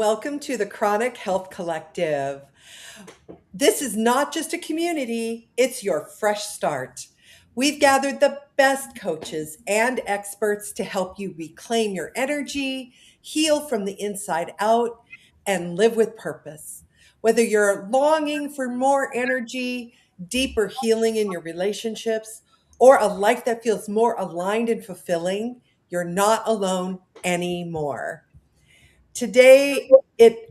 welcome to the Chronic Health Collective. This is not just a community, it's your fresh start. We've gathered the best coaches and experts to help you reclaim your energy, heal from the inside out, and live with purpose. Whether you're longing for more energy, deeper healing in your relationships, or a life that feels more aligned and fulfilling, you're not alone anymore. Today,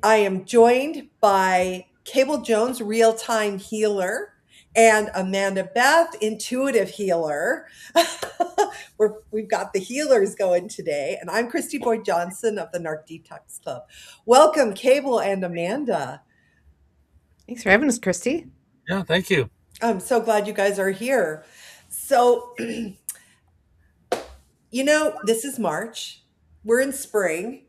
I am joined by Cable Jones, real-time healer, and Amanda Beth, intuitive healer. We've got the healers going today, and I'm Kristy Boyd Johnson of the Narc Detox Club. Welcome, Cable and Amanda. Thanks for having us, Kristy. Yeah, thank you. I'm so glad you guys are here. So, this is March. We're in spring,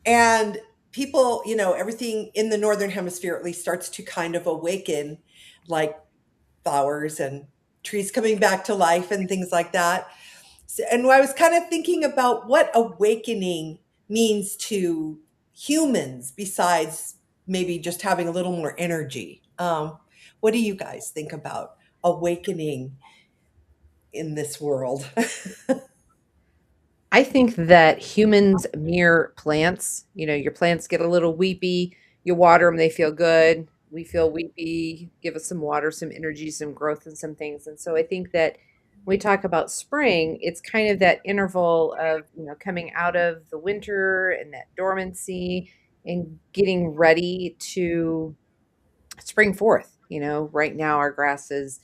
and people, everything in the Northern Hemisphere at least starts to kind of awaken, like flowers and trees coming back to life and things like that. And I was kind of thinking about what awakening means to humans besides maybe just having a little more energy. What do you guys think about awakening in this world? I think that humans mirror plants. Your plants get a little weepy. You water them, they feel good. We feel weepy. Give us some water, some energy, some growth, and some things. And so I think that when we talk about spring, it's kind of that interval of, coming out of the winter and that dormancy and getting ready to spring forth. Right now our grass is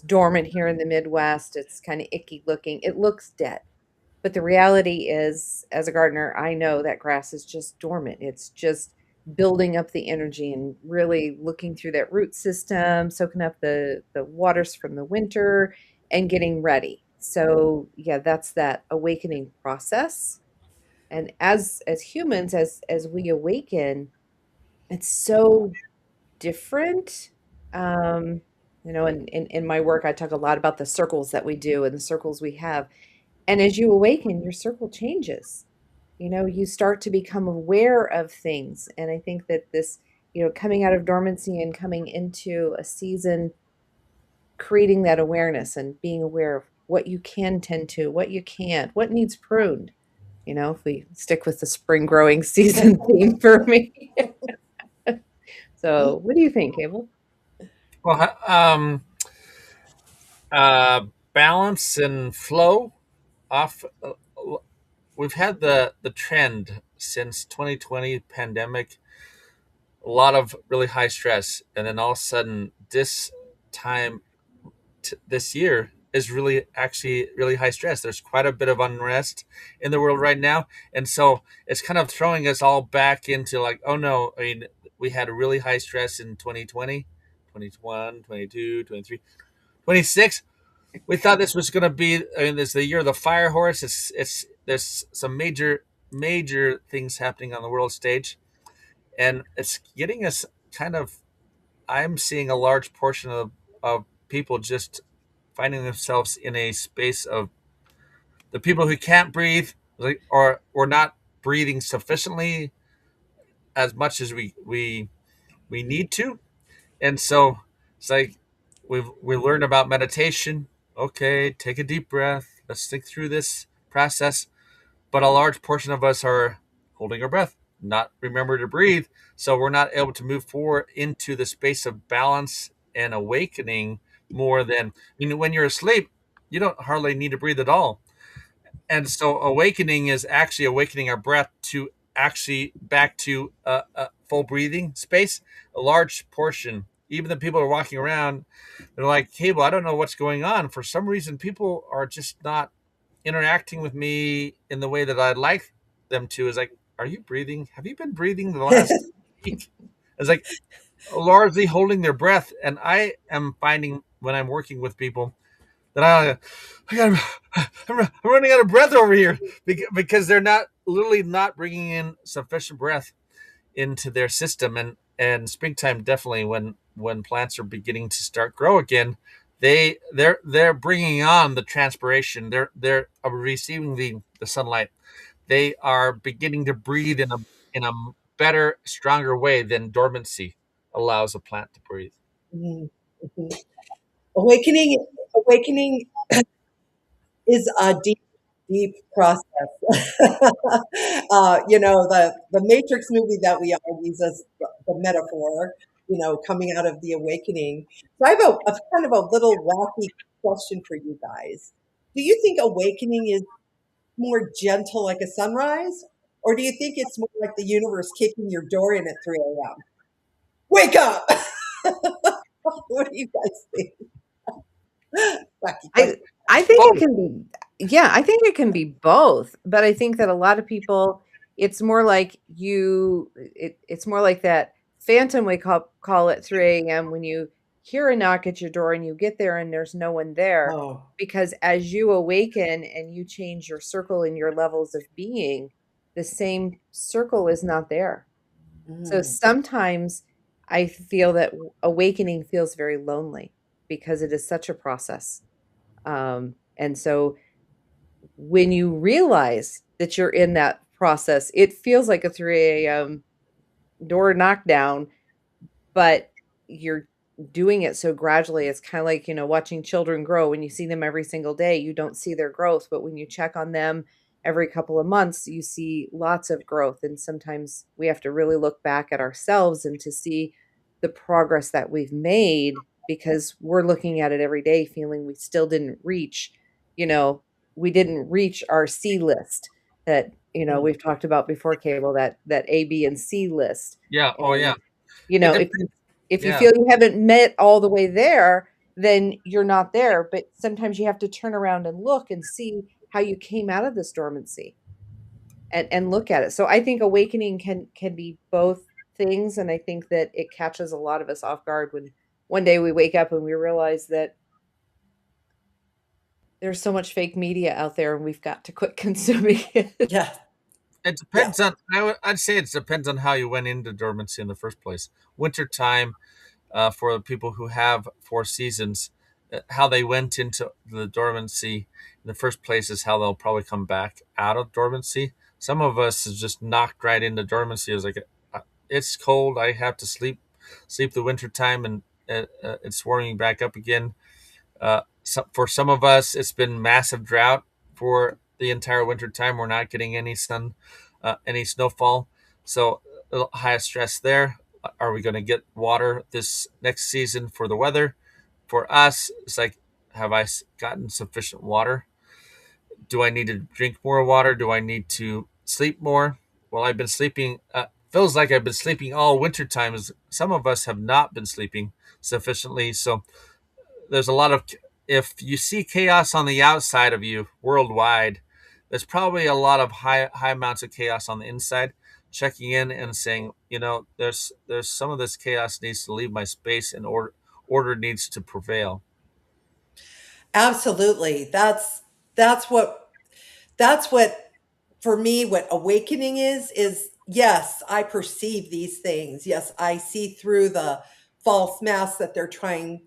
dormant here in the Midwest. It's kind of icky looking. It looks dead. But the reality is, as a gardener, I know that grass is just dormant. It's just building up the energy and really looking through that root system, soaking up the waters from the winter and getting ready. So yeah, that's that awakening process. And as humans, as we awaken, it's so different. Um, in my work, I talk a lot about the circles that we do and the circles we have. And as you awaken, your circle changes. You start to become aware of things. And I think that this, coming out of dormancy and coming into a season, creating that awareness and being aware of what you can tend to, what you can't, what needs pruned. If we stick with the spring growing season theme for me. So, what do you think, Abel? Well, balance and flow off. We've had the trend since 2020 pandemic, a lot of really high stress, and then all of a sudden this time this year is really actually really high stress. There's quite a bit of unrest in the world right now, and so it's kind of throwing us all back into like, oh no, I mean, we had a really high stress in 2020, 21, 22, 23, 26. We thought this was going to be, I mean, this is the year of the fire horse. It's there's some major things happening on the world stage, and it's getting us kind of. I'm seeing a large portion of people just finding themselves in a space of the people who can't breathe, like, or not breathing sufficiently as much as we need to. And so it's like we learn about meditation. Okay, take a deep breath. Let's think through this process. But a large portion of us are holding our breath, not remember to breathe. So we're not able to move forward into the space of balance and awakening more than, when you're asleep, you don't hardly need to breathe at all. And so awakening is actually awakening our breath to actually back to a full breathing space. A large portion, even the people who are walking around, they're like, hey, well, I don't know what's going on. For some reason, people are just not interacting with me in the way that I'd like them to. Is like, are you breathing? Have you been breathing the last week? It's like largely holding their breath. And I am finding when I'm working with people that I got, I'm running out of breath over here because they're not literally not bringing in sufficient breath into their system. And springtime, definitely when plants are beginning to start grow again, they're bringing on the transpiration. They're receiving the sunlight. They are beginning to breathe in a better, stronger way than dormancy allows a plant to breathe. Mhm. Mhm. Awakening is a deep, deep process. The Matrix movie that we all use as the metaphor, coming out of the awakening. So I have a kind of a little wacky question for you guys. Do you think awakening is more gentle like a sunrise? Or do you think it's more like the universe kicking your door in at 3 a.m.? Wake up! What do you guys think? Wacky I question. I think it Both. can be yeah, I think it can be both, but I think that a lot of people it's more like it's more like that phantom call at 3 a.m. when you hear a knock at your door and you get there and there's no one there Oh. because as you awaken and you change your circle and your levels of being, the same circle is not there. So Mm. sometimes I feel that awakening feels very lonely because it is such a process. And so when you realize that you're in that process, it feels like a 3 a.m. door knockdown, but you're doing it so gradually. It's kind of like, watching children grow. When you see them every single day, you don't see their growth. But when you check on them every couple of months, you see lots of growth. And sometimes we have to really look back at ourselves and to see the progress that we've made because we're looking at it every day, feeling we still didn't reach, you know, we didn't reach our C list that, Mm. we've talked about before, Cable, that A, B, and C list. Yeah. Oh, yeah. And you It know, if depends. you if you Yeah. feel you haven't met all the way there, then you're not there, but sometimes you have to turn around and look and see how you came out of this dormancy and look at it. So I think awakening can be both things, and I think that it catches a lot of us off guard when one day we wake up and we realize that there's so much fake media out there and we've got to quit consuming it. Yeah. It Yeah. depends on. I'd say it depends on how you went into dormancy in the first place. Winter time, for the people who have four seasons, how they went into the dormancy in the first place is how they'll probably come back out of dormancy. Some of us is just knocked right into dormancy. It's like it's cold. I have to sleep the winter time, and it's warming back up again. For some of us, it's been massive drought for the entire winter time. We're not getting any sun, any snowfall, so a little high stress there. Are we going to get water this next season for the weather? For us, it's like, have I gotten sufficient water? Do I need to drink more water? Do I need to sleep more? Well, I've been sleeping. Feels like I've been sleeping all winter time. Some of us have not been sleeping sufficiently, so there's a lot of if you see chaos on the outside of you worldwide, there's probably a lot of high amounts of chaos on the inside. Checking in and saying, there's some of this chaos needs to leave my space and order needs to prevail. Absolutely. That's what that's what for me what awakening is yes, I perceive these things. Yes, I see through the false mask that they're trying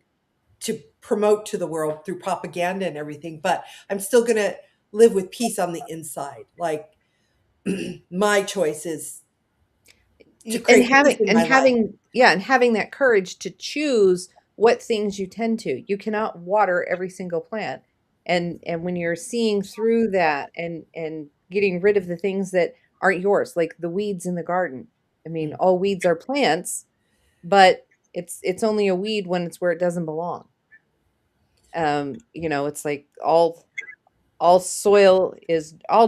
to promote to the world through propaganda and everything, but I'm still going to live with peace on the inside. Like my choice is to and create peace having in and my life. having yeah and having that courage to choose what things you tend to. You cannot water every single plant, and when you're seeing through that and getting rid of the things that aren't yours, like the weeds in the garden. I mean, Mm. all weeds are plants, but it's only a weed when it's where it doesn't belong. It's like all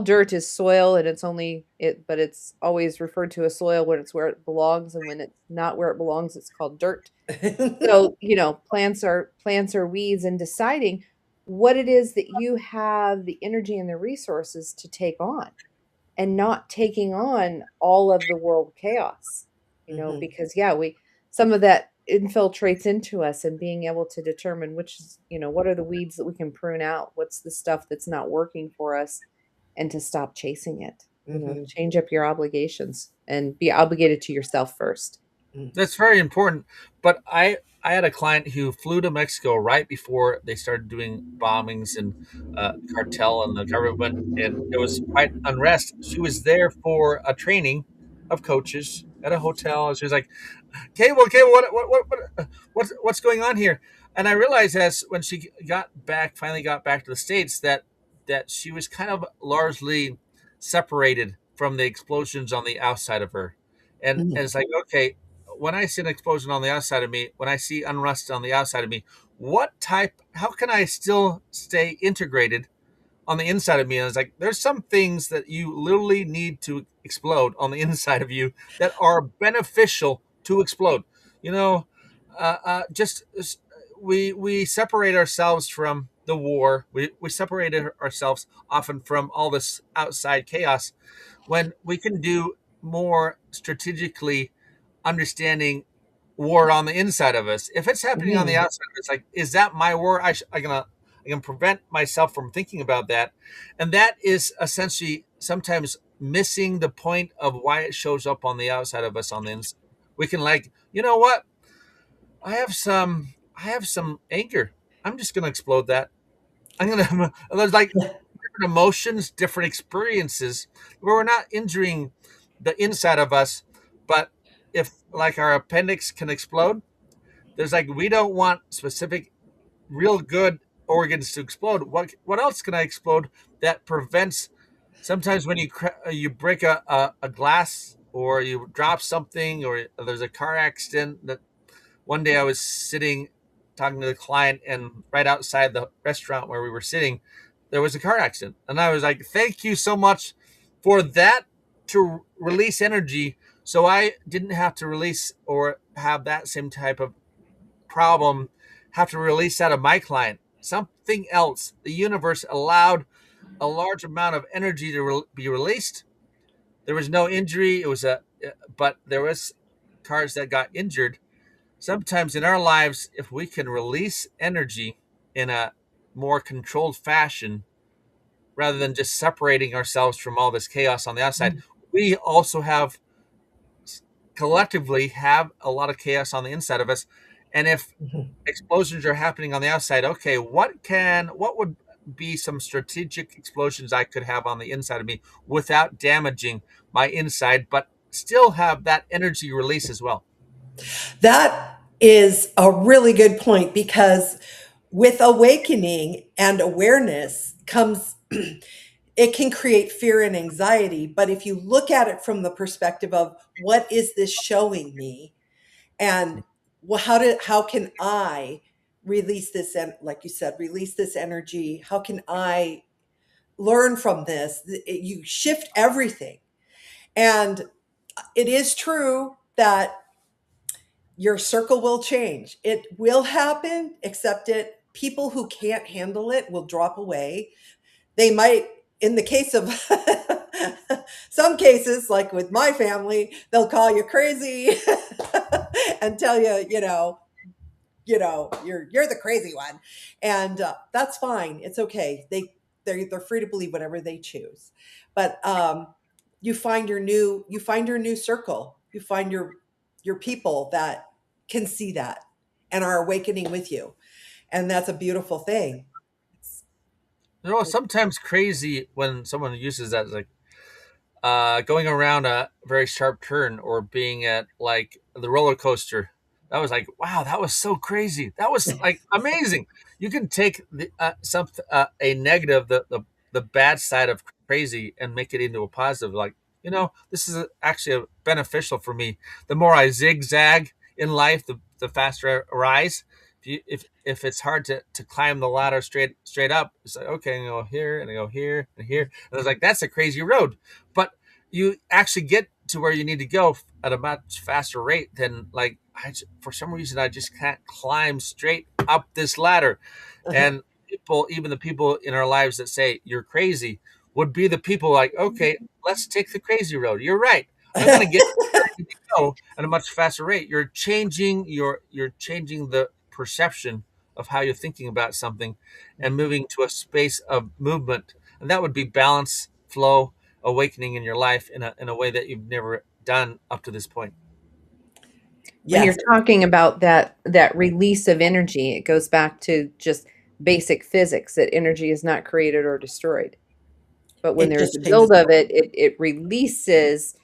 dirt is soil, and but it's always referred to as soil when it's where it belongs, and when it's not where it belongs it's called dirt. So plants are weeds, and deciding what it is that you have the energy and the resources to take on, and not taking on all of the world chaos, Mhm. because yeah, we some of that infiltrates into us, and being able to determine which is, what are the weeds that we can prune out, what's the stuff that's not working for us, and to stop chasing it, Mhm. change up your obligations and be obligated to yourself first. Mm. That's very important. But I had a client who flew to Mexico right before they started doing bombings and cartel and the government, and it was quite unrest. She was there for a training of coaches at a hotel, and she was like, okay, what's going on here? And I realized as when she finally got back to the States, that she was kind of largely separated from the explosions on the outside of her. And Mhm. it's like, okay, when I see an explosion on the outside of me, when I see unrest on the outside of me, how can I still stay integrated on the inside of me? And it's like, there's some things that you literally need to explode on the inside of you that are beneficial to explode. You know, just we separate ourselves from the war. We separated ourselves often from all this outside chaos when we can do more strategically understanding war on the inside of us. If it's happening on the Mhm. outside, it's like, is that my war? I can prevent myself from thinking about that, and that is essentially sometimes missing the point of why it shows up on the outside of us on the inside. We can like, you know what? I have some anger. I'm just gonna explode that. I'm gonna. There's like different emotions, different experiences where we're not injuring the inside of us, but if like our appendix can explode, there's like we don't want specific real good organs to explode. What else can I explode that prevents? Sometimes when you break a glass or you drop something or there's a car accident. That one day I was sitting talking to the client, and right outside the restaurant where we were sitting, there was a car accident, and I was like, "Thank you so much for that to release energy." So I didn't have to release or have that same type of problem have to release out of my client. Something else. The universe allowed a large amount of energy to be released. There was no injury. But there was cars that got injured. Sometimes in our lives, if we can release energy in a more controlled fashion, rather than just separating ourselves from all this chaos on the outside, we also collectively have a lot of chaos on the inside of us. And if Mhm. explosions are happening on the outside, okay, what would be some strategic explosions I could have on the inside of me without damaging my inside, but still have that energy release as well? That is a really good point because with awakening and awareness comes it can create fear and anxiety, but if you look at it from the perspective of what is this showing me, and well, how can I release this, and like you said, release this energy, how can I learn from this, you shift everything. And it is true that your circle will change. It will happen, accept it. People who can't handle it will drop away. They might, in the case of some cases, like with my family, they'll call you crazy and tell you, you're the crazy one, and that's fine. It's okay. They're free to believe whatever they choose. But you find your new circle. You find your people that can see that and are awakening with you, and that's a beautiful thing. It's, You know, sometimes crazy when someone uses that as like going around a very sharp turn or being at like the roller coaster. That was like, wow, that was so crazy. That was like amazing. You can take a negative, the bad side of crazy, and make it into a positive. Like, this is actually beneficial for me. The more I zigzag in life, the faster I rise. If it's hard to climb the ladder straight up, it's like, okay, I go here and I go here and here, and it's like that's a crazy road, but you actually get to where you need to go at a much faster rate than like for some reason I just can't climb straight up this ladder. And people, even the people in our lives that say you're crazy, would be the people like, okay, let's take the crazy road. You're right. I'm going to get where I need to go at a much faster rate. You're changing the perception of how you're thinking about something and moving to a space of movement. And that would be balance, flow, awakening in your life in a way that you've never done up to this point. When you're yes, talking about that release of energy, it goes back to just basic physics that energy is not created or destroyed. But when it there's just a changes build of form. it, it releases,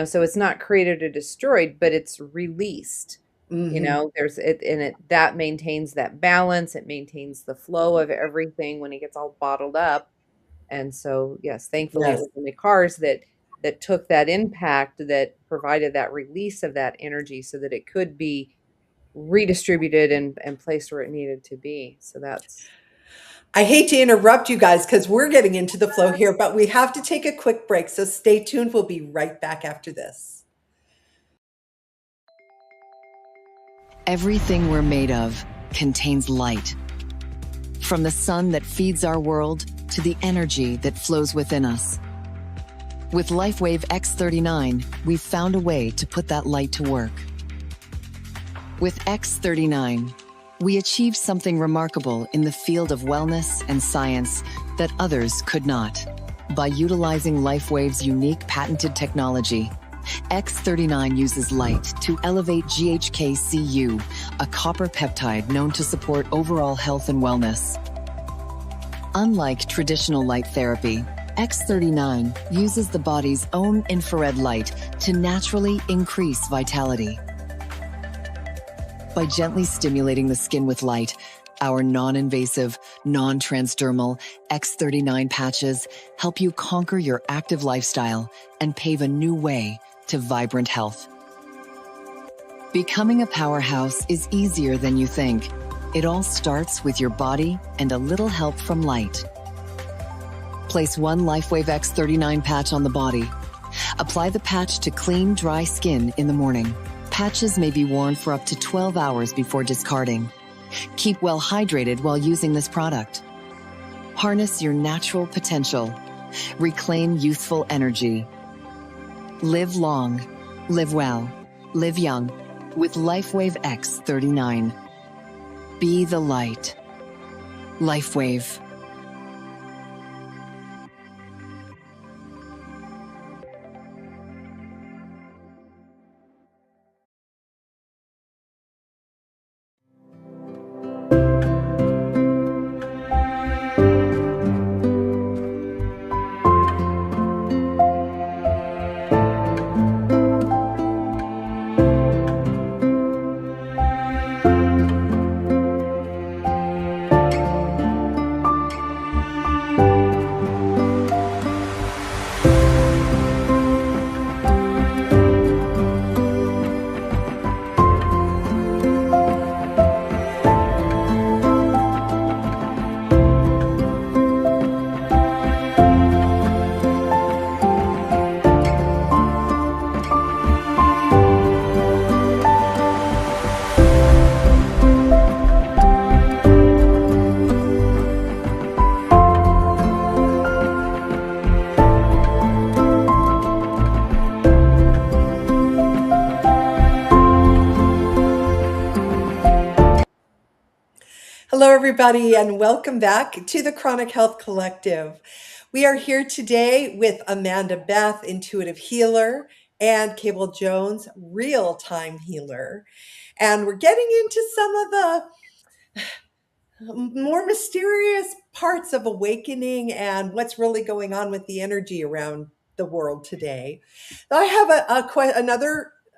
So it's not created or destroyed, but it's released. There's it, and it that maintains that balance. It maintains the flow of everything when it gets all bottled up. And so, yes, thankfully, it Yes. was in the cars that took that impact, that provided that release of that energy, so that it could be redistributed and placed where it needed to be. So that's I hate to interrupt you guys because we're getting into the flow here, but we have to take a quick break. So stay tuned. We'll be right back after this. Everything we're made of contains light. From the sun that feeds our world to the energy that flows within us. With LifeWave X39, we've found a way to put that light to work. With X39, we achieved something remarkable in the field of wellness and science that others could not. By utilizing LifeWave's unique patented technology, X39 uses light to elevate GHK-Cu, a copper peptide known to support overall health and wellness. Unlike traditional light therapy, X39 uses the body's own infrared light to naturally increase vitality. By gently stimulating the skin with light, our non-invasive, non-transdermal X39 patches help you conquer your active lifestyle and pave a new way to vibrant health. Becoming a powerhouse is easier than you think. It all starts with your body and a little help from light. Place one LifeWave X39 patch on the body. Apply the patch to clean, dry skin in the morning. Patches may be worn for up to 12 hours before discarding. Keep well hydrated while using this product. Harness your natural potential. Reclaim youthful energy. Live long, live well, live young with LifeWave X39. Be the light. LifeWave. Hello, everybody, and welcome back to the Chronic Health Collective. We are here today with Amanda Beth, intuitive healer, and Cable Jones, real-time healer. And we're getting into some of the more mysterious parts of awakening and what's really going on with the energy around the world today. I have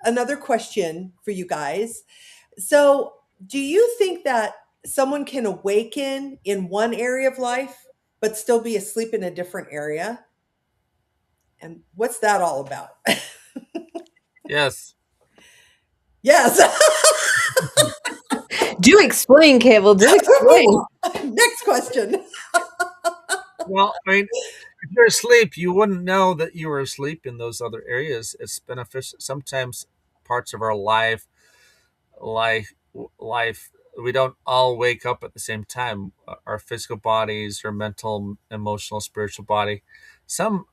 another question for you guys. So, do you think that someone can awaken in one area of life but still be asleep in a different area? And what's that all about? Yes. Yes. do explain, Cable. Do explain. Next question. Well, I mean, if you're asleep, you wouldn't know that you were asleep in those other areas. It's beneficial. Sometimes parts of our life, we don't all wake up at the same time. Our physical bodies, our mental, emotional, spiritual body. Some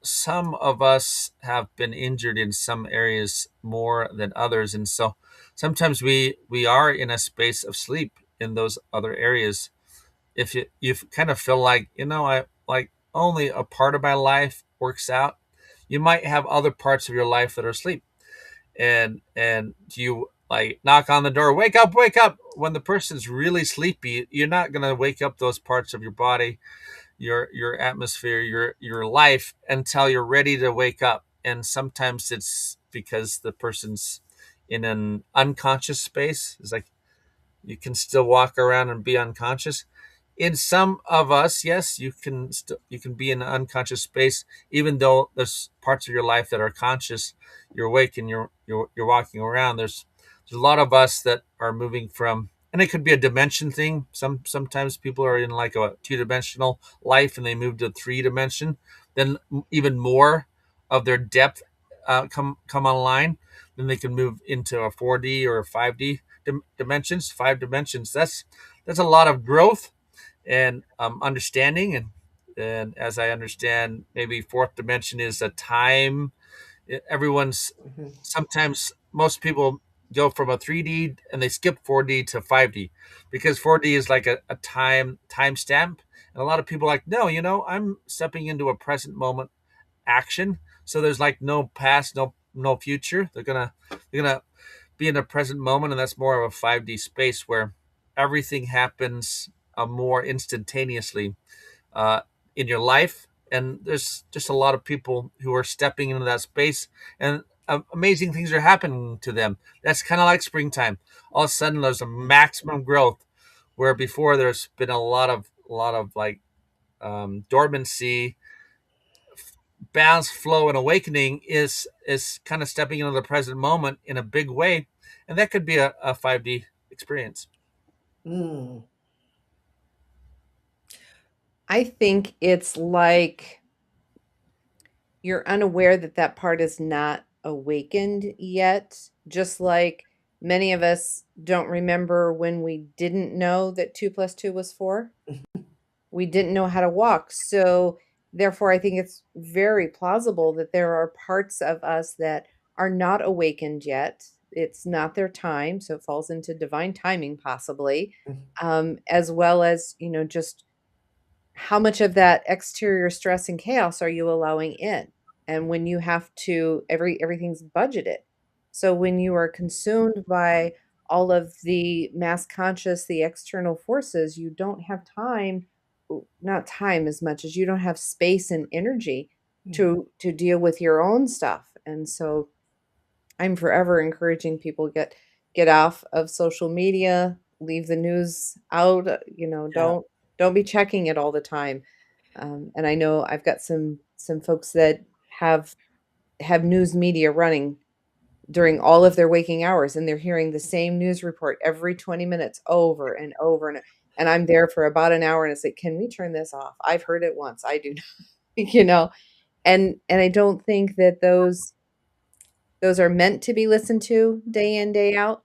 of us have been injured in some areas more than others, and so sometimes we are in a space of sleep in those other areas. If you kind of feel like, I like only a part of my life works out, you might have other parts of your life that are asleep, and you like knock on the door, wake up. When the person's really sleepy, you're not going to wake up those parts of your body, your atmosphere, your life until you're ready to wake up. And sometimes because the person's in an unconscious space. It's like you can still walk around and be unconscious. In some of us, yes, you can be in an unconscious space, even though there's parts of your life that are conscious. You're awake and you're walking around. There's a lot of us that are moving from, and it could be a dimension thing. Sometimes people are in like a 2-dimensional life and they move to 3 dimension. Then even more of their depth come online. Then they can move into a 4D or a 5D dimensions, 5 dimensions. That's a lot of growth and understanding. And as I understand, maybe fourth dimension is a time. Everyone's Mhm. sometimes most people go from a 3D and they skip 4D to 5D because 4D is like a time stamp. And a lot of people are like, no, I'm stepping into a present moment action. So there's like no past, no future. They're gonna be in the present moment, and that's more of a 5D space where everything happens more instantaneously uh, in your life. And there's just a lot of people who are stepping into that space, and amazing things are happening to them. That's kind of like springtime. All of a sudden, there's a maximum growth, where before there's been a lot of like dormancy. Balance, flow, and awakening is kind of stepping into the present moment in a big way, and that could be a 5D experience. Mm. I think it's like you're unaware that that part is not awakened yet, just like many of us don't remember when we didn't know that 2 plus 2 was 4. We didn't know how to walk. So, therefore, I think it's very plausible that there are parts of us that are not awakened yet. It's not their time. So, it falls into divine timing, possibly, as well as, just how much of that exterior stress and chaos are you allowing in? And when you have to everything's budgeted. So when you are consumed by all of the mass conscious, the external forces, you don't have time, not time as much as you don't have space and energy to deal with your own stuff. And so I'm forever encouraging people get off of social media, leave the news out, Yeah. don't be checking it all the time. And I know I've got some folks that have news media running during all of their waking hours, and they're hearing the same news report every 20 minutes over and over and I'm there for about an hour and it's like, can we turn this off? I've heard it once. I do not, and I don't think that those are meant to be listened to day in, day out.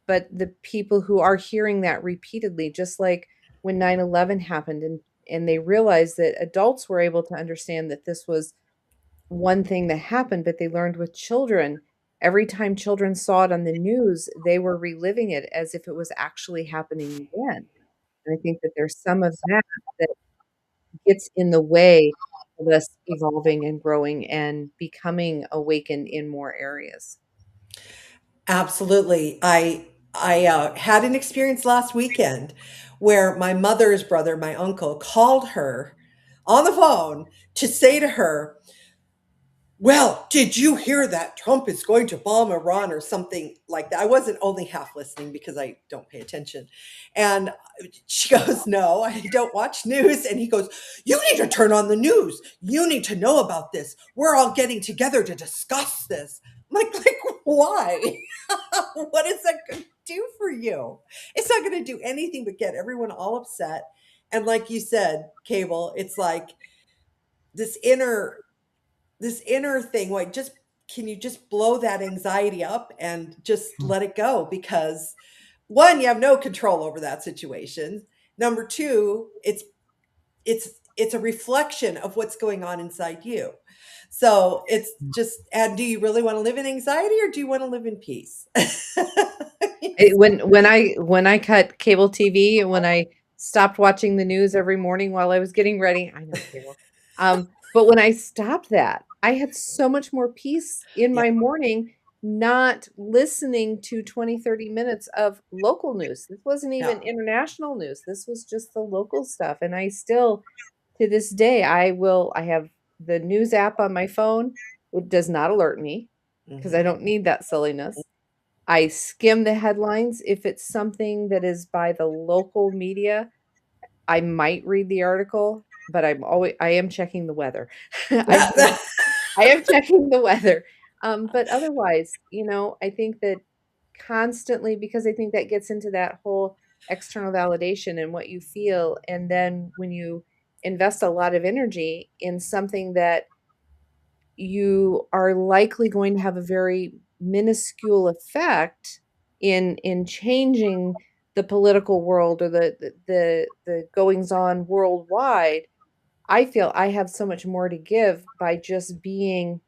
But the people who are hearing that repeatedly, just like when 9/11 happened and they realized that adults were able to understand that this was one thing that happened, but they learned with children, every time children saw it on the news, they were reliving it as if it was actually happening again. And I think that there's some of that that gets in the way of us evolving and growing and becoming awakened in more areas. Absolutely. I had an experience last weekend where my mother's brother, my uncle, called her on the phone to say to her, well, did you hear that Trump is going to bomb Iran or something like that? I wasn't only half listening because I don't pay attention. And she goes, no, I don't watch news. And he goes, you need to turn on the news. You need to know about this. We're all getting together to discuss this. I'm like why? What is that going to do for you? It's not going to do anything but get everyone all upset. And like you said, Cable, it's like this inner this inner thing, like, just can you just blow that anxiety up and just let it go? Because one, you have no control over that situation. Number two, it's a reflection of what's going on inside you. So it's just, and do you really want to live in anxiety or do you want to live in peace? When I cut cable TV and when I stopped watching the news every morning while I was getting ready, I know cable. But when I stopped that, I had so much more peace in Yeah, my morning, not listening to 20, 30 minutes of local news. This wasn't yeah. even international news. This was just the local stuff. And I still, to this day, I have the news app on my phone. It does not alert me. because I Mhm. don't need that silliness. I skim the headlines. If it's something that is by the local media, I might read the article, but I am checking the weather. I am checking the weather. But otherwise, I think that constantly, because I think that gets into that whole external validation and what you feel. And then when you invest a lot of energy in something that you are likely going to have a very minuscule effect in changing the political world or the goings on worldwide. I feel I have so much more to give by just being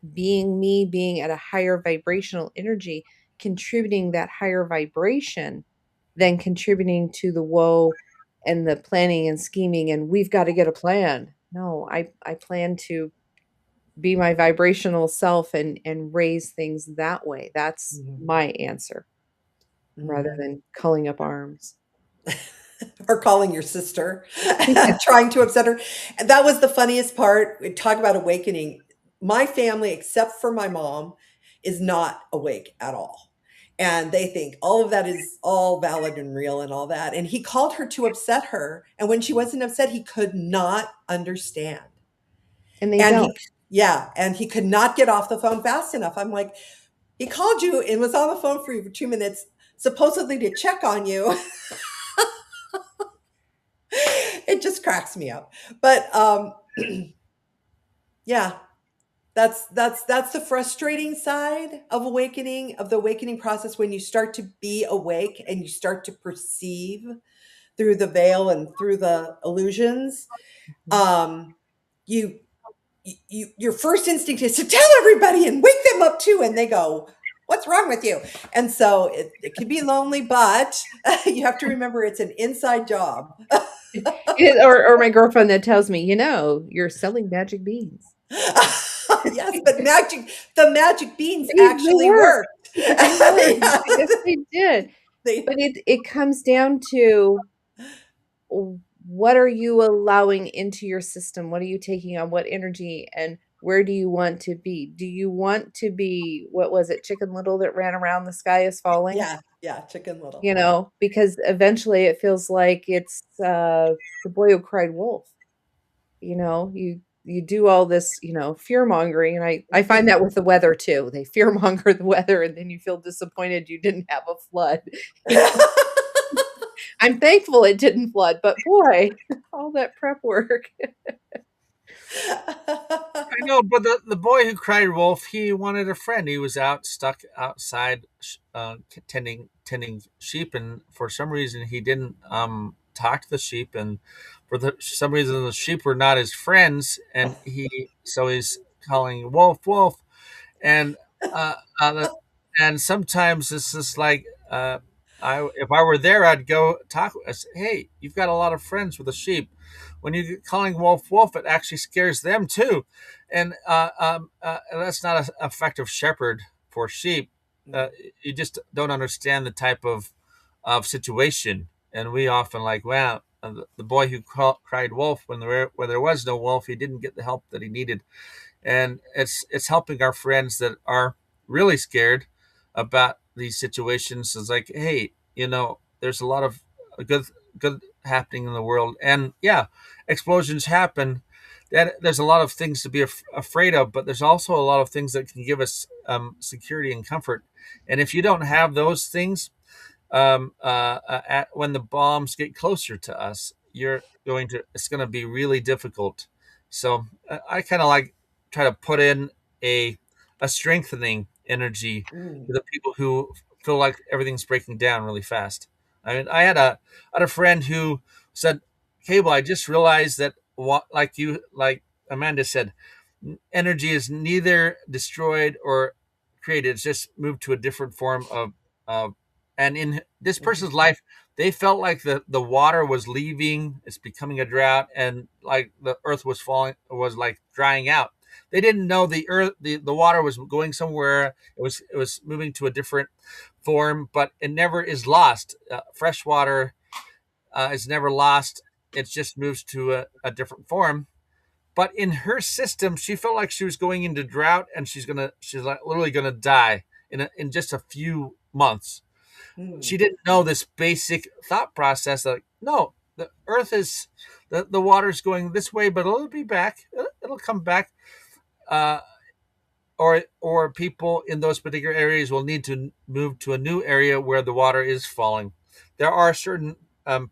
me, being at a higher vibrational energy, contributing that higher vibration than contributing to the woe and the planning and scheming and we've got to get a plan. No, I plan to be my vibrational self and raise things that way. That's Mhm. my answer rather Mhm. than culling up arms. Or calling your sister, trying to upset her. And that was the funniest part. We talk about awakening. My family, except for my mom, is not awake at all. And they think all of that is all valid and real and all that. And he called her to upset her. And when she wasn't upset, he could not understand. And they And don't. he, yeah, and he could not get off the phone fast enough. I'm like, he called you and was on the phone for you for 2 minutes, supposedly to check on you. It just cracks me up. But yeah, that's the frustrating side of awakening, of the awakening process, when you start to be awake and you start to perceive through the veil and through the illusions. Um, you your first instinct is to tell everybody and wake them up too, and they go, what's wrong with you? And so it can be lonely, but you have to remember it's an inside job. Or my girlfriend that tells me, you're selling magic beans. Yes, but the magic beans They actually work. worked. They work. Yeah, Yes, they did. they, But it comes down to what are you allowing into your system? What are you taking on? What energy and where do you want to be? Do you want to be, what was it, Chicken Little that ran around the sky is falling? yeah, yeah, Chicken Little. Because eventually it feels like it's the boy who cried wolf. You do all this, fear mongering, and I find that with the weather too. They fear monger the weather, and then you feel disappointed you didn't have a flood. You know, I'm thankful it didn't flood, but boy, all that prep work. I know, but the boy who cried wolf, he wanted a friend. He was out stuck outside, tending sheep, and for some reason he didn't talk to the sheep, and some reason the sheep were not his friends, and he's calling wolf, wolf, and uh, uh, and sometimes it's just like if I were there, I'd go talk. I say, hey, you've got a lot of friends with the sheep. When you're calling wolf wolf, it actually scares them too, and that's not an effective shepherd for sheep. You just don't understand the type of situation, and we often like, wow, the boy who cried wolf when there was no wolf, he didn't get the help that he needed, and it's helping our friends that are really scared about these situations. It's like, hey, there's a lot of good happening in the world, and yeah, explosions happen. And there's a lot of things to be afraid of, but there's also a lot of things that can give us security and comfort. And if you don't have those things, when the bombs get closer to us, it's going to be really difficult. So I kind of like try to put in a strengthening energy to Mm, the people who feel like everything's breaking down really fast. I mean, I had a friend who said, "Cable, I just realized that like Amanda said, energy is neither destroyed or created; it's just moved to a different form of and in this mhm. person's life, they felt like the water was leaving, it's becoming a drought, and like the earth was like drying out. They didn't know the water was going somewhere. It was moving to a different form, but it never is lost. Fresh water is never lost. It just moves to a different form. But in her system, she felt like she was going into drought, and she's like literally gonna die in just a few months. Mm. She didn't know this basic thought process that, like, no, the earth is the water's going this way, but it'll be back. It'll come back. Uh, or people in those particular areas will need to move to a new area where the water is falling. There are certain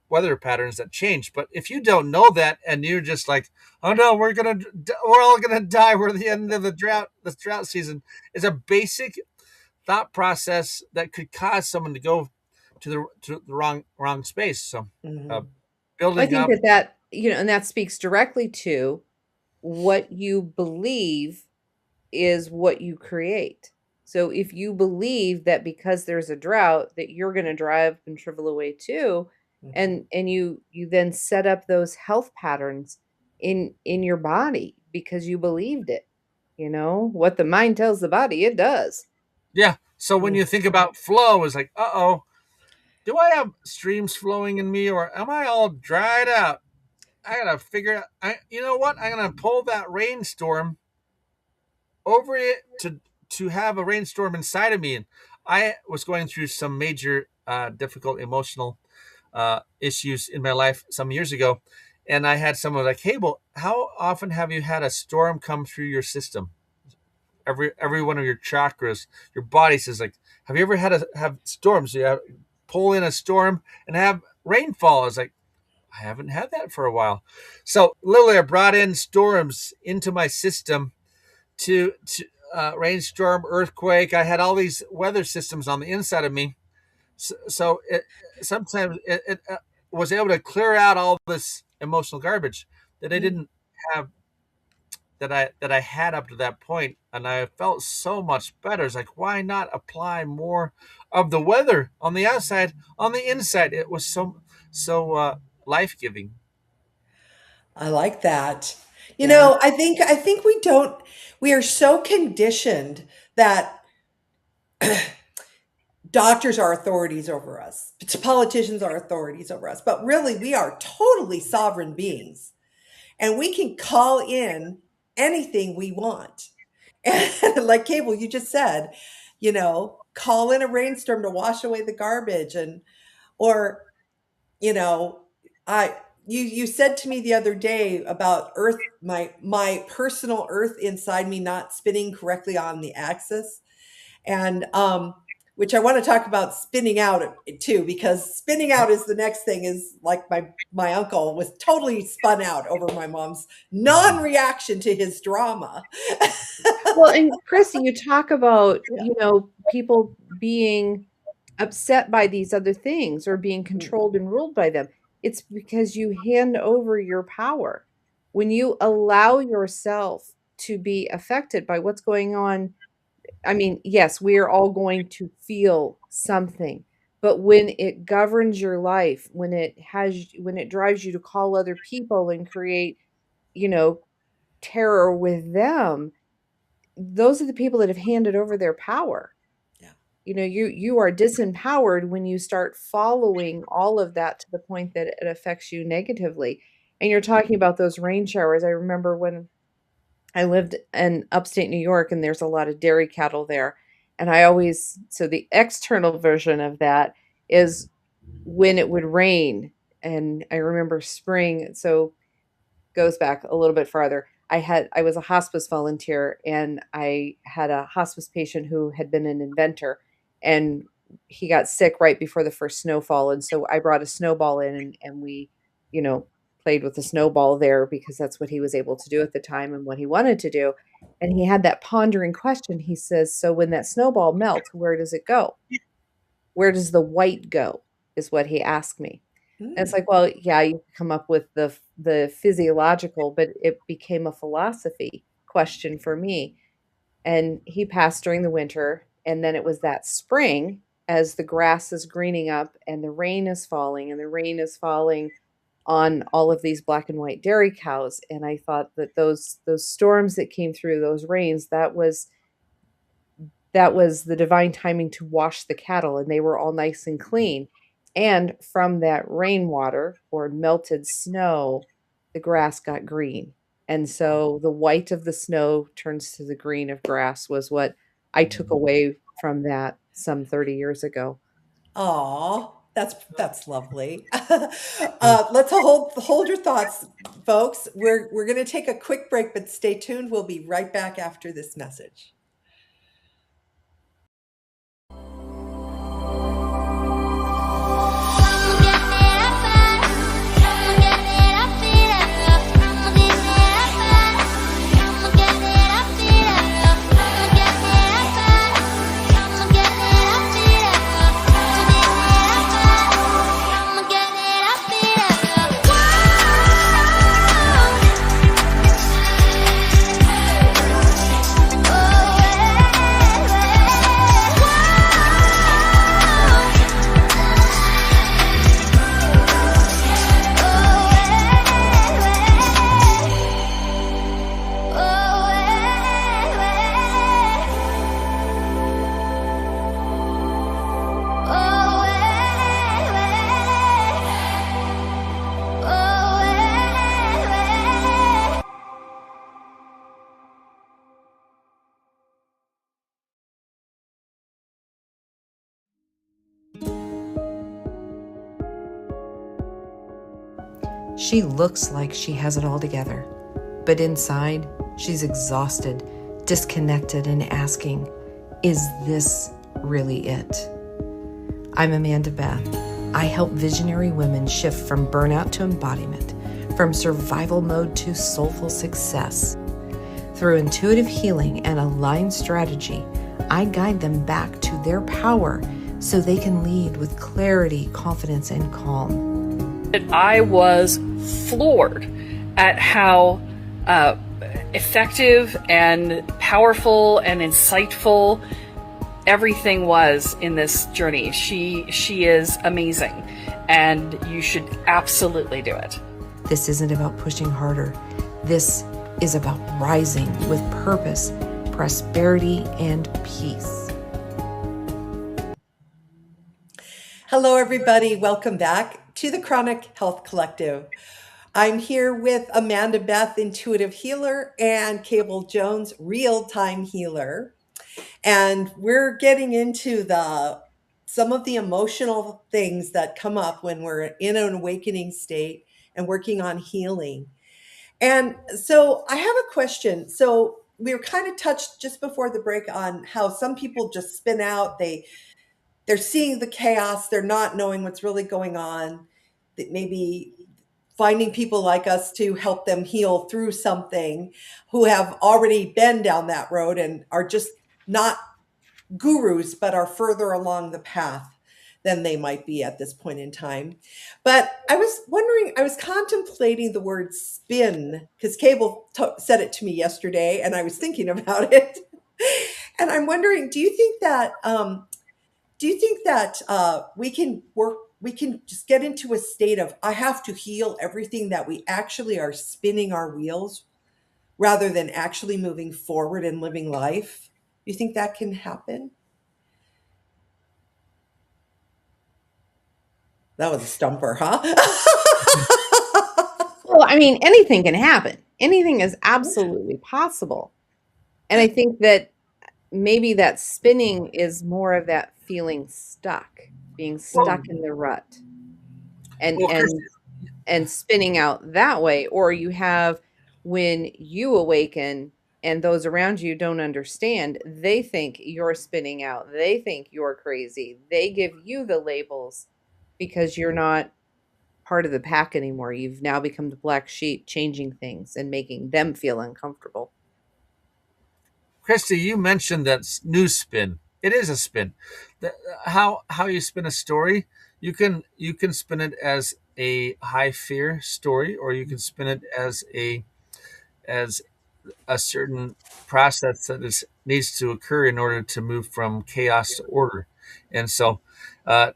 weather patterns that change, but if you don't know that and you're just like, oh no, we're all gonna die, we're at the end of the drought, this drought season, is a basic thought process that could cause someone to go to the wrong space. So uh, Mhm. I building think up. that, and that speaks directly to what you believe is what you create. So if you believe that because there's a drought that you're going to drive and shrivel away too, Mhm. and you then set up those health patterns in your body because you believed it. What the mind tells the body, it does. Yeah. So when Mm. you think about flow, it's like, uh-oh, do I have streams flowing in me, or am I all dried out? I gotta figure out. You know what? I'm gonna pull that rainstorm over it to have a rainstorm inside of me. And I was going through some major, difficult emotional issues in my life some years ago, and I had someone like, "Hey, well, how often have you had a storm come through your system? Every one of your chakras, your body says, like, have you ever had have storms? You pull in a storm and have rainfall." I was like, I haven't had that for a while. So literally, I brought in storms into my system to rainstorm, earthquake. I had all these weather systems on the inside of me. So sometimes it was able to clear out all this emotional garbage that I Mm. didn't have, that I had up to that point, and I felt so much better. It's like, why not apply more of the weather on the outside, on the inside? It was so life giving. I like that. Yeah. I think we are so conditioned that doctors are authorities over us. Politicians are authorities over us, but really we are totally sovereign beings and we can call in anything we want. And like Cable, you just said, call in a rainstorm to wash away the garbage or, you know, I you said to me the other day about earth my personal earth inside me not spinning correctly on the axis and which I want to talk about spinning out too, because spinning out is the next thing is like my uncle was totally spun out over my mom's non-reaction to his drama. Well, and Chrissy, you talk about, Yeah. people being upset by these other things or being Mm, controlled and ruled by them. It's because you hand over your power. When you allow yourself to be affected by what's going on, I mean, yes, we are all going to feel something, but when it governs your life, when it drives you to call other people and create, you know, terror with them, those are the people that have handed over their power. yeah. You are disempowered when you start following all of that to the point that it affects you negatively. And you're talking about those rain showers. I remember when I lived in upstate New York and there's a lot of dairy cattle there. And so the external version of that is when it would rain. And I remember spring. So goes back a little bit farther. I was a hospice volunteer and I had a hospice patient who had been an inventor and he got sick right before the first snowfall. And so I brought a snowball in and we, you know, played with the snowball there because that's what he was able to do at the time and what he wanted to do. And he had that pondering question. He says, "So when that snowball melts, where does it go? Where does the white go?" Is what he asked me. And it's Mm, like, well, yeah, you come up with the physiological, but it became a philosophy question for me. And he passed during the winter, and then it was that spring as the grass is greening up and the rain is falling, and the rain is falling on all of these black and white dairy cows. And I thought that those storms that came through, those rains, that was the divine timing to wash the cattle, and they were all nice and clean. And from that rainwater or melted snow, the grass got green. And so the white of the snow turns to the green of grass was what I took away from that some 30 years ago. Aw, that's lovely. Let's hold your thoughts, folks. We're going to take a quick break, but stay tuned. We'll be right back after this message. She looks like she has it all together, but inside, she's exhausted, disconnected, and asking, is this really it? I'm Amanda Beth. I help visionary women shift from burnout to embodiment, from survival mode to soulful success. Through intuitive healing and aligned strategy, I guide them back to their power so they can lead with clarity, confidence, and calm. I was floored at how effective and powerful and insightful everything was in this journey. She is amazing, and you should absolutely do it. This isn't about pushing harder. This is about rising with purpose, prosperity, and peace. Hello, everybody. Welcome back to the Chronic Health Collective. I'm here with Amanda Beth, intuitive healer, and Cable Jones, real-time healer. And we're getting into some of the emotional things that come up when we're in an awakening state and working on healing. And so I have a question. So we were kind of touched just before the break on how some people just spin out. They're seeing the chaos. They're not knowing what's really going on. That maybe finding people like us to help them heal through something, who have already been down that road and are just not gurus, but are further along the path than they might be at this point in time. But I was wondering, I was contemplating the word spin, because Cable said it to me yesterday, and I was thinking about it. And I'm wondering, do you think that we can just get into a state of, I have to heal everything, that we actually are spinning our wheels rather than actually moving forward and living life? Do you think that can happen? That was a stumper, huh? Well, I mean, anything can happen. Anything is absolutely possible. And I think that maybe that spinning is more of that feeling stuck, being stuck in the rut and spinning out that way. Or you have, when you awaken and those around you don't understand, they think you're spinning out. They think you're crazy. They give you the labels because you're not part of the pack anymore. You've now become the black sheep, changing things and making them feel uncomfortable. Kristy, you mentioned that new spin. It is a spin. How you spin a story, you can spin it as a high fear story, or you can spin it as a certain process that needs to occur in order to move from chaos to order. And so,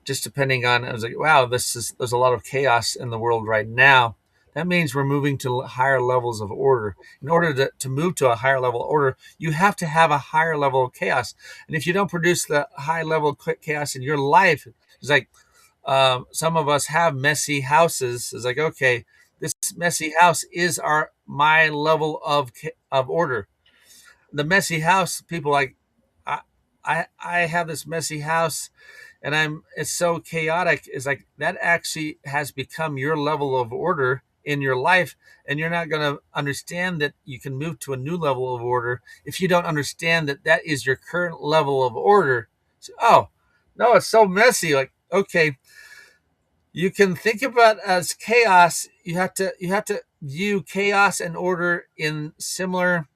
just depending on, I was like, wow, there's a lot of chaos in the world right now. That means we're moving to higher levels of order. In order to move to a higher level of order, you have to have a higher level of chaos. And if you don't produce the high level of chaos in your life, it's like some of us have messy houses. It's like, okay, This messy house is my level of order. The messy house, people like, I I have this messy house, and it's so chaotic. It's like that actually has become your level of order in your life, and you're not going to understand that you can move to a new level of order if you don't understand that that is your current level of order. So, oh no, it's so messy. Like, okay, you can think about as chaos. You have to view chaos and order in similar.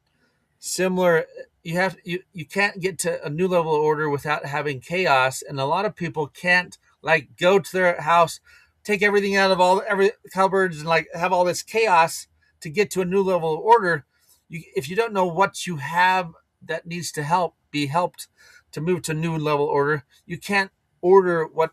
You can't get to a new level of order without having chaos, and a lot of people can't, like, go to their house, take everything out of every cupboards, and like have all this chaos to get to a new level of order. If you don't know what you have that needs to be helped to move to a new level order, you can't order what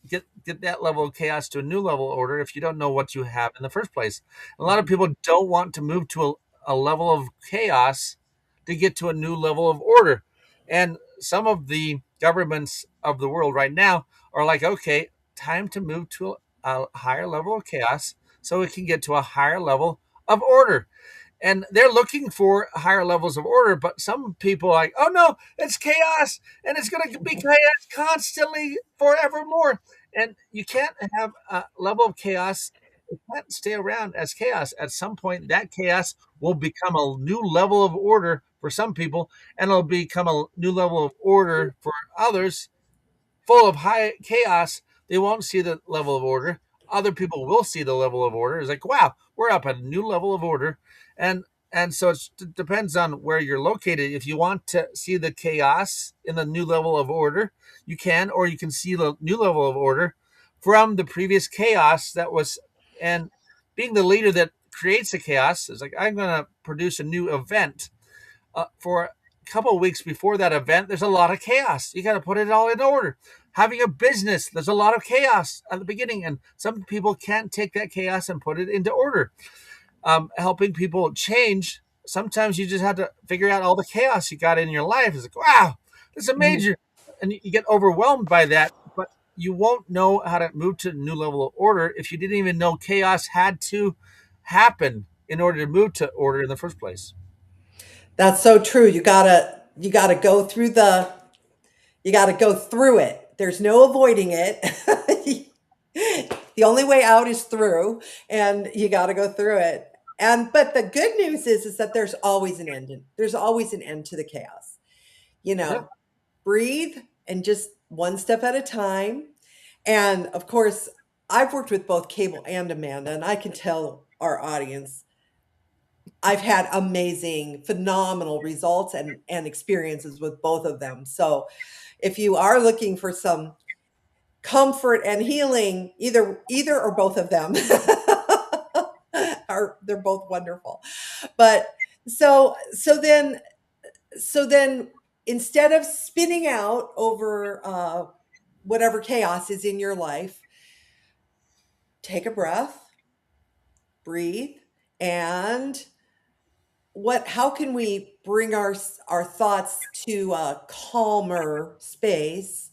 get that level of chaos to a new level of order if you don't know what you have in the first place. A lot of people don't want to move to a level of chaos to get to a new level of order. And some of the governments of the world right now are like, okay, time to move to a higher level of chaos so we can get to a higher level of order. And they're looking for higher levels of order, but some people are like, oh no, it's chaos, and it's going to be chaos constantly forevermore. And you can't have a level of chaos. It can't stay around as chaos. At some point, that chaos will become a new level of order for some people, and it'll become a new level of order for others. Full of high chaos, they won't see the level of order. Other people will see the level of order. It's like, wow, we're up at a new level of order. And so it depends on where you're located. If you want to see the chaos in the new level of order, you can, or you can see the new level of order from the previous chaos that was. And being the leader that creates the chaos is like, I'm going to produce a new event for a couple of weeks before that event. There's a lot of chaos. You got to put it all in order. Having a business, there's a lot of chaos at the beginning, and some people can't take that chaos and put it into order. Helping people change, sometimes you just have to figure out all the chaos you got in your life. It's like, wow, this is a major, and you get overwhelmed by that, but you won't know how to move to a new level of order if you didn't even know chaos had to happen in order to move to order in the first place. That's so true. You gotta go through it. There's no avoiding it. The only way out is through, and you gotta go through it. And but the good news is that there's always an end. There's always an end to the chaos. You Yeah. know, breathe and just one step at a time. And of course, I've worked with both Cable and Amanda, and I can tell our audience I've had amazing, phenomenal results and experiences with both of them. So if you are looking for some comfort and healing, either or both of them they're both wonderful. But so then instead of spinning out over whatever chaos is in your life, take a breath, breathe, and how can we bring our thoughts to a calmer space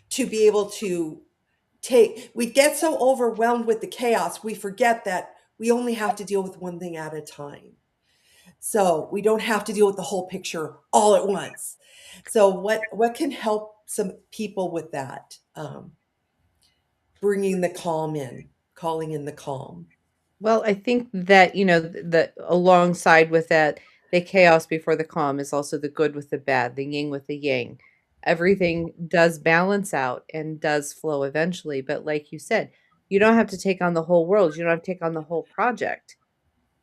to be able to we get so overwhelmed with the chaos, we forget that we only have to deal with one thing at a time. So we don't have to deal with the whole picture all at once. So what can help some people with that? Bringing the calm in, calling in the calm. Well, I think that, the alongside with that, the chaos before the calm is also the good with the bad, the yin with the yang. Everything does balance out and does flow eventually. But like you said, you don't have to take on the whole world. You don't have to take on the whole project.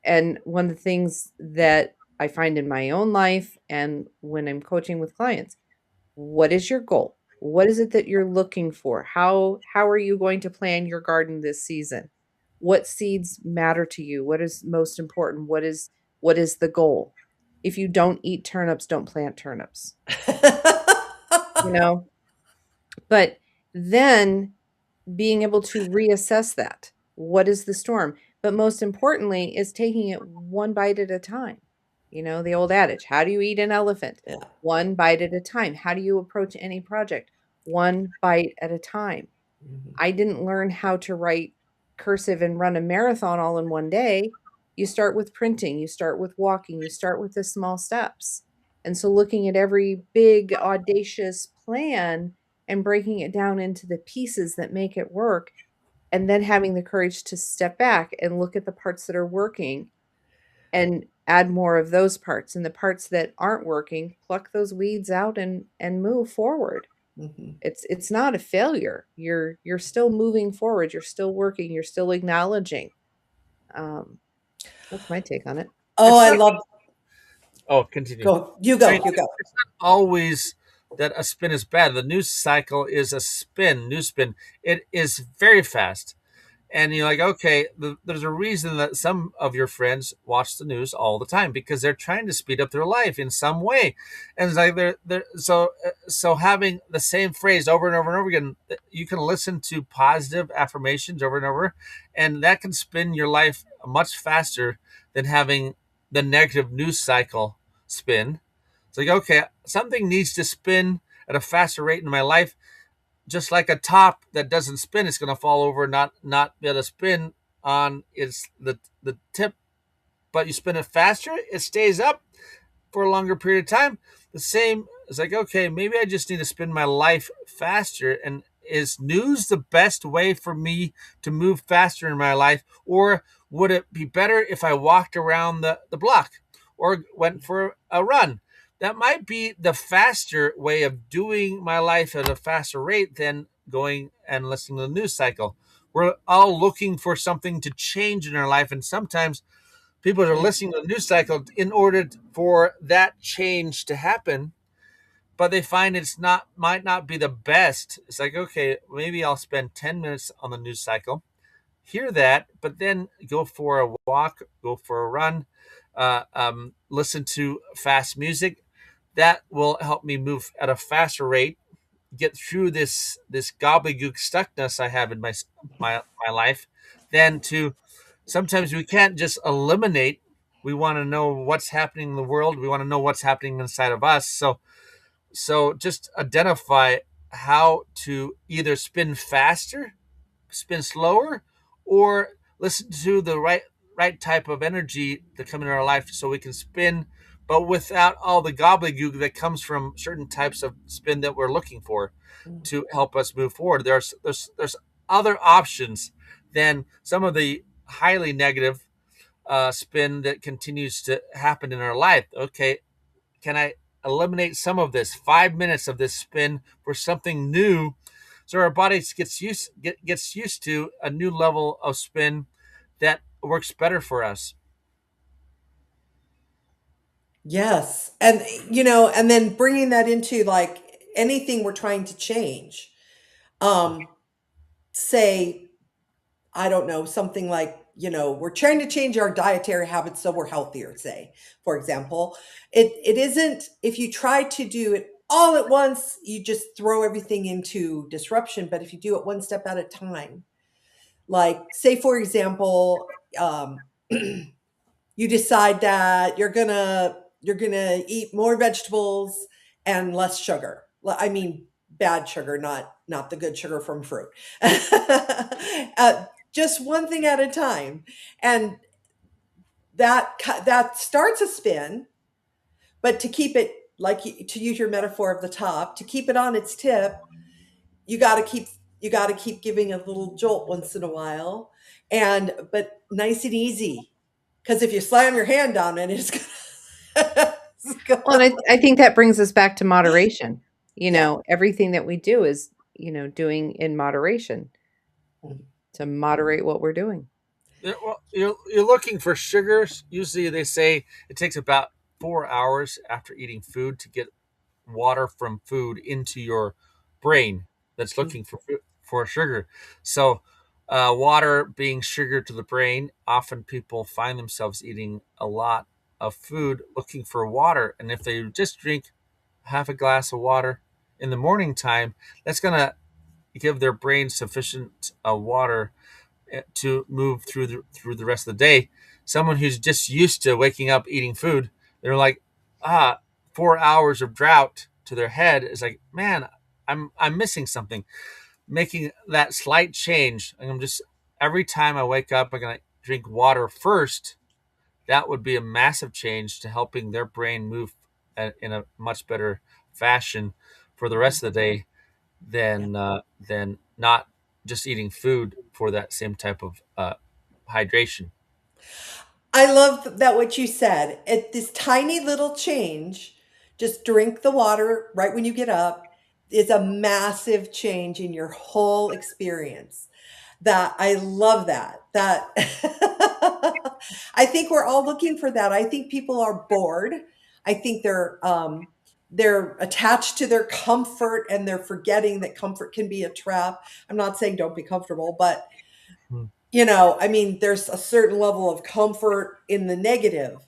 And one of the things that I find in my own life and when I'm coaching with clients, what is your goal? What is it that you're looking for? How are you going to plan your garden this season? What seeds matter to you? What is most important? What is the goal? If you don't eat turnips, don't plant turnips. You know? But then being able to reassess that. What is the storm? But most importantly is taking it one bite at a time. The old adage, how do you eat an elephant? Yeah. One bite at a time. How do you approach any project? One bite at a time. Mhm. I didn't learn how to write cursive and run a marathon all in one day. You start with printing, you start with walking, you start with the small steps. And so looking at every big audacious plan and breaking it down into the pieces that make it work, and then having the courage to step back and look at the parts that are working and add more of those parts, and the parts that aren't working, pluck those weeds out and move forward. Mhm. It's not a failure. You're still moving forward, you're still working, you're still acknowledging. That's my take on it. Oh, It's I not. love. Oh, continue. Go. You I mean, go. You go. it's not always that a spin is bad. The news cycle is a spin, news spin. It is very fast. And you're like, okay, there's a reason that some of your friends watch the news all the time because they're trying to speed up their life in some way. And it's like so having the same phrase over and over and over again, you can listen to positive affirmations over and over, and that can spin your life much faster than having the negative news cycle spin. It's like, okay, something needs to spin at a faster rate in my life. Just like a top that doesn't spin, it's going to fall over, not be able to spin on its the tip. But you spin it faster, it stays up for a longer period of time. The same, it's like, okay, maybe I just need to spin my life faster. And is news the best way for me to move faster in my life? Or would it be better if I walked around the block or went for a run? That might be the faster way of doing my life at a faster rate than going and listening to the news cycle. We're all looking for something to change in our life. And sometimes people are listening to the news cycle in order for that change to happen, but they find might not be the best. It's like, okay, maybe I'll spend 10 minutes on the news cycle, hear that, but then go for a walk, go for a run, listen to fast music. That will help me move at a faster rate, get through this gobbledygook stuckness I have in my life. Than to sometimes we can't just eliminate. We want to know what's happening in the world. We want to know what's happening inside of us. So just identify how to either spin faster, spin slower, or listen to the right type of energy to come into our life so we can spin, but without all the gobbledygook that comes from certain types of spin that we're looking for to help us move forward. There's other options than some of the highly negative spin that continues to happen in our life. Okay, can I eliminate some of this 5 minutes of this spin for something new, so our body gets used to a new level of spin that works better for us. Yes. And, and then bringing that into like anything we're trying to change. Um, say, I don't know, something like, we're trying to change our dietary habits so we're healthier, say, for example. It isn't, if you try to do it all at once, you just throw everything into disruption. But if you do it one step at a time, like, say, for example, you decide that you're gonna eat more vegetables and less sugar. I mean, bad sugar, not the good sugar from fruit. Just one thing at a time, and that starts a spin. But to keep it, like, to use your metaphor of the top, to keep it on its tip, you got to keep giving a little jolt once in a while, but nice and easy, because if you slam your hand on it, Well, and I think that brings us back to moderation. Yeah. Everything that we do is, doing in moderation to moderate what we're doing. Well, you're looking for sugars. Usually they say it takes about 4 hours after eating food to get water from food into your brain that's looking for sugar. So water being sugar to the brain, often people find themselves eating a lot of food looking for water. And if they just drink half a glass of water in the morning time, that's going to give their brain sufficient water to move through the rest of the day. Someone who's just used to waking up eating food, they're like, 4 hours of drought to their head is like, man, I'm missing something. Making that slight change, and I'm just every time I wake up, I'm going to drink water first. That would be a massive change to helping their brain move in a much better fashion for the rest of the day Yeah. than not just eating food for that same type of hydration. I love that what you said. At this tiny little change, just drink the water right when you get up, is a massive change in your whole experience. That I love that. That I think we're all looking for that. I think people are bored. I think they're attached to their comfort and they're forgetting that comfort can be a trap. I'm not saying don't be comfortable, but Hmm. I mean, there's a certain level of comfort in the negative,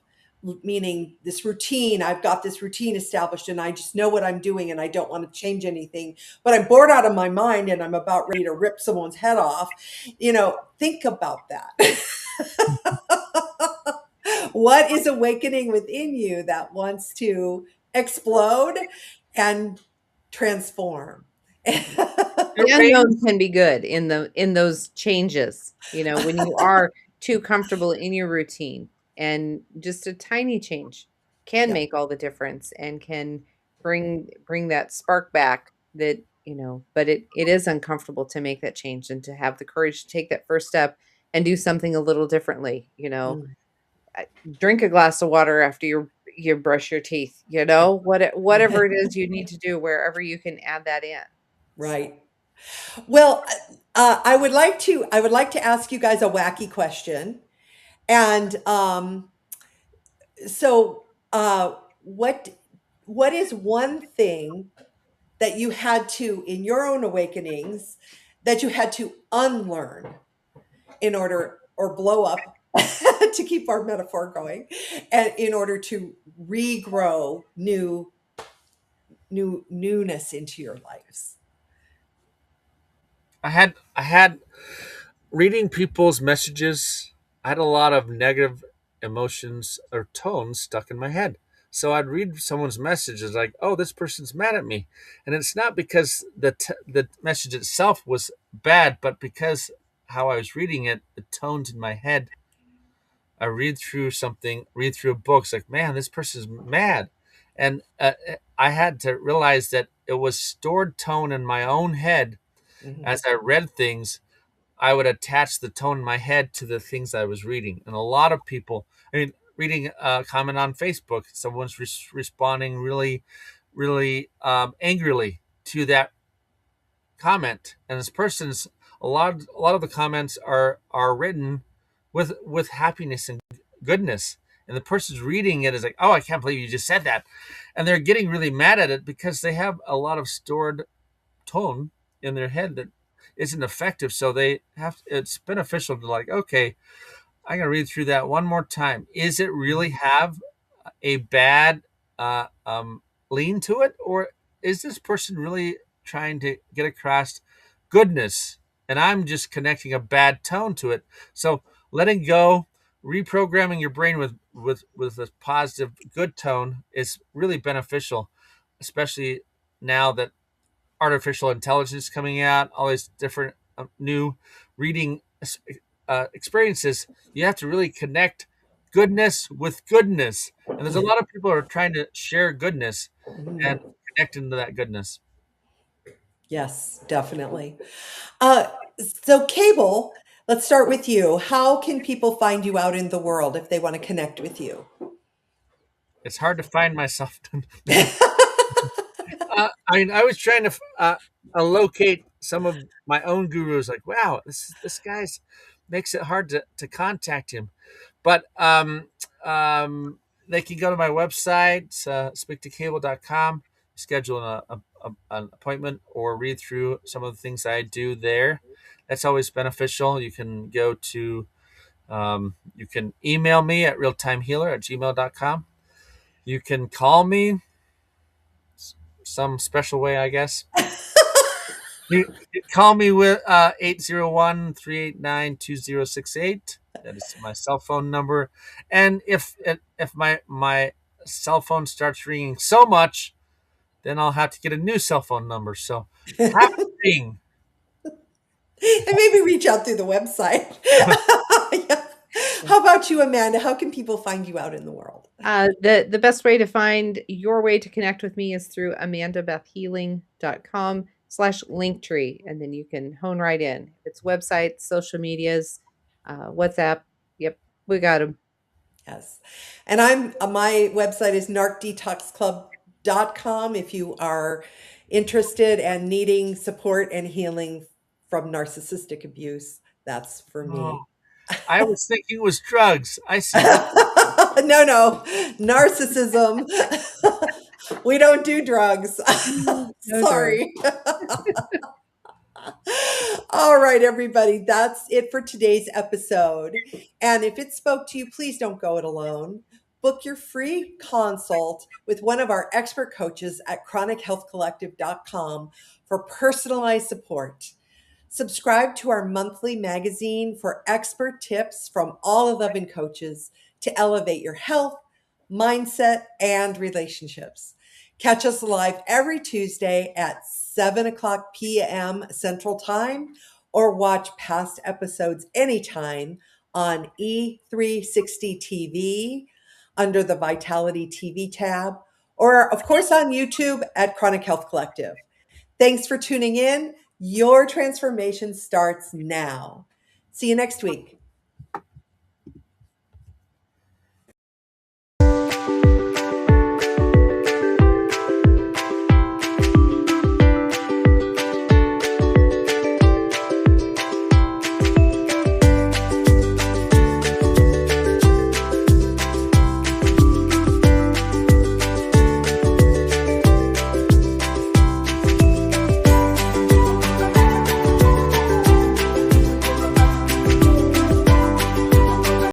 meaning this routine, I've got this routine established and I just know what I'm doing and I don't want to change anything, but I'm bored out of my mind and I'm about ready to rip someone's head off. Think about that. What is awakening within you that wants to explode and transform? Your The brain, unknown can be good in those changes, when you are too comfortable in your routine, and just a tiny change can Yeah. make all the difference and can bring that spark back, that, but it is uncomfortable to make that change and to have the courage to take that first step and do something a little differently. Mm. Drink a glass of water after you brush your teeth, whatever it is you need to do, wherever you can add that in. So, Right. Well, I would like to ask you guys a wacky question. And so, what is one thing that you had to, in your own awakenings, that you had to unlearn in order, or blow up, to keep our metaphor going, and in order to regrow newness into your lives? I had reading people's messages. I had a lot of negative emotions or tones stuck in my head. So I'd read someone's messages like, "Oh, this person's mad at me," and it's not because the message itself was bad, but because how I was reading it, the tones in my head. I read through a book, it's like, man, this person's mad, and I had to realize that it was stored tone in my own head. Mhm. As I read things, I would attach the tone in my head to the things I was reading. And a lot of people, I mean, reading a comment on Facebook, someone's responding really, really angrily to that comment, and this person's a lot of the comments are written with happiness and goodness, and the person's reading it is like, oh, I can't believe you just said that, and they're getting really mad at it because they have a lot of stored tone in their head that isn't effective. So they have, it's beneficial to, like, okay, I'm gonna read through that one more time. Is it really have a bad uh, um, lean to it, or is this person really trying to get across goodness, and I'm just connecting a bad tone to it? So letting go, reprogramming your brain with a positive, good tone is really beneficial, especially now that artificial intelligence coming out, all these different new reading experiences. You have to really connect goodness with goodness, and there's a lot of people who are trying to share goodness and Mhm. connect into that goodness. Yes, definitely. Uh, so, Cable, let's start with you. How can people find you out in the world if they want to connect with you? It's hard to find myself. I mean, I was trying to locate some of my own gurus. Like, wow, this guy's makes it hard to contact him. But they can go to my website, speaktocable.com, schedule an appointment or read through some of the things I do there. That's always beneficial. You can email me at realtimehealer@gmail.com. You can call me some special way, I guess. You call me with 801-389-2068. That is my cell phone number. And if my cell phone starts ringing so much, then I'll have to get a new cell phone number. So have it ring. And maybe reach out through the website. Yeah. How about you, Amanda? How can people find you out in the world? The best way to find your way to connect with me is through amandabethhealing.com/linktree. And then you can hone right in. It's websites, social medias, WhatsApp. Yep, we got them. Yes. And my website is narcdetoxclub.com if you are interested and needing support and healing from narcissistic abuse. That's for me. Oh, I was thinking it was drugs. I see that. No, narcissism. We don't do drugs. No drugs. Sorry. All right, everybody, that's it for today's episode. And if it spoke to you, please don't go it alone. Book your free consult with one of our expert coaches at chronichealthcollective.com for personalized support. Subscribe to our monthly magazine for expert tips from all 11 coaches to elevate your health, mindset, and relationships. Catch us live every Tuesday at 7 o'clock p.m. Central Time, or watch past episodes anytime on E360 TV under the Vitality TV tab, or of course on YouTube at Chronic Health Collective. Thanks for tuning in. Your transformation starts now. See you next week.